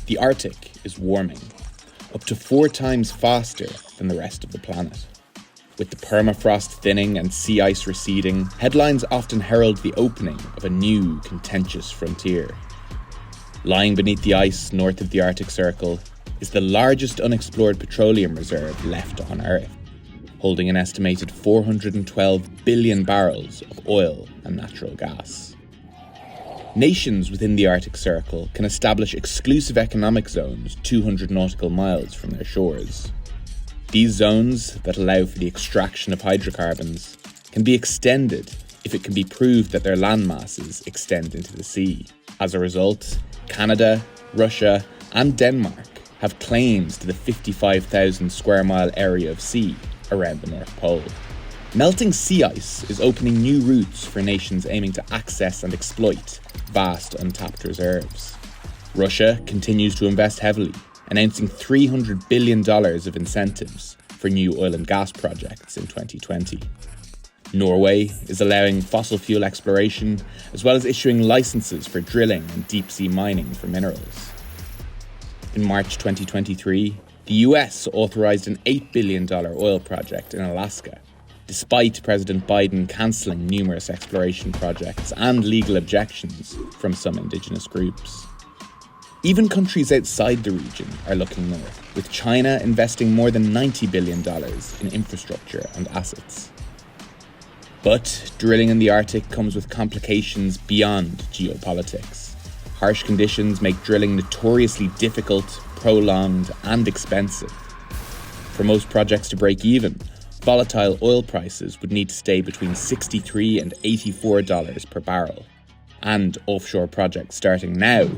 The Arctic is warming, up to 4 times faster than the rest of the planet. With the permafrost thinning and sea ice receding, headlines often herald the opening of a new, contentious frontier. Lying beneath the ice north of the Arctic Circle is the largest unexplored petroleum reserve left on Earth, holding an estimated 412 billion barrels of oil and natural gas. Nations within the Arctic Circle can establish exclusive economic zones 200 nautical miles from their shores. These zones, that allow for the extraction of hydrocarbons, can be extended if it can be proved that their land masses extend into the sea. As a result, Canada, Russia, and Denmark have claims to the 55,000 square mile area of sea around the North Pole. Melting sea ice is opening new routes for nations aiming to access and exploit vast untapped reserves. Russia continues to invest heavily, announcing $300 billion of incentives for new oil and gas projects in 2020. Norway is allowing fossil fuel exploration, as well as issuing licenses for drilling and deep-sea mining for minerals. In March 2023, the US authorized an $8 billion oil project in Alaska, despite President Biden cancelling numerous exploration projects and legal objections from some indigenous groups. Even countries outside the region are looking north, with China investing more than $90 billion in infrastructure and assets. But drilling in the Arctic comes with complications beyond geopolitics. Harsh conditions make drilling notoriously difficult, prolonged, and expensive. For most projects to break even, volatile oil prices would need to stay between $63 and $84 per barrel, and offshore projects starting now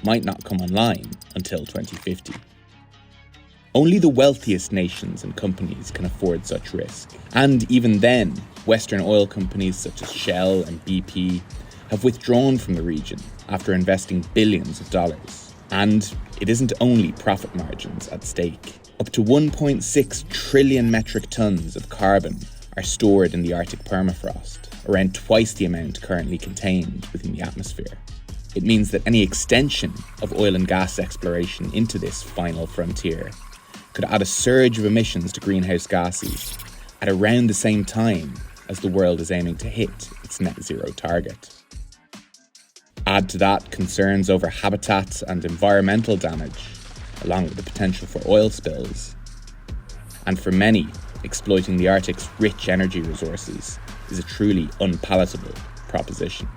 might not come online until 2050. Only the wealthiest nations and companies can afford such risk, and even then, Western oil companies such as Shell and BP have withdrawn from the region after investing billions of dollars. And it isn't only profit margins at stake. Up to 1.6 trillion metric tons of carbon are stored in the Arctic permafrost, around twice the amount currently contained within the atmosphere. It means that any extension of oil and gas exploration into this final frontier could add a surge of emissions to greenhouse gases at around the same time as the world is aiming to hit its net zero target. Add to that concerns over habitat and environmental damage, along with the potential for oil spills. And for many, exploiting the Arctic's rich energy resources is a truly unpalatable proposition.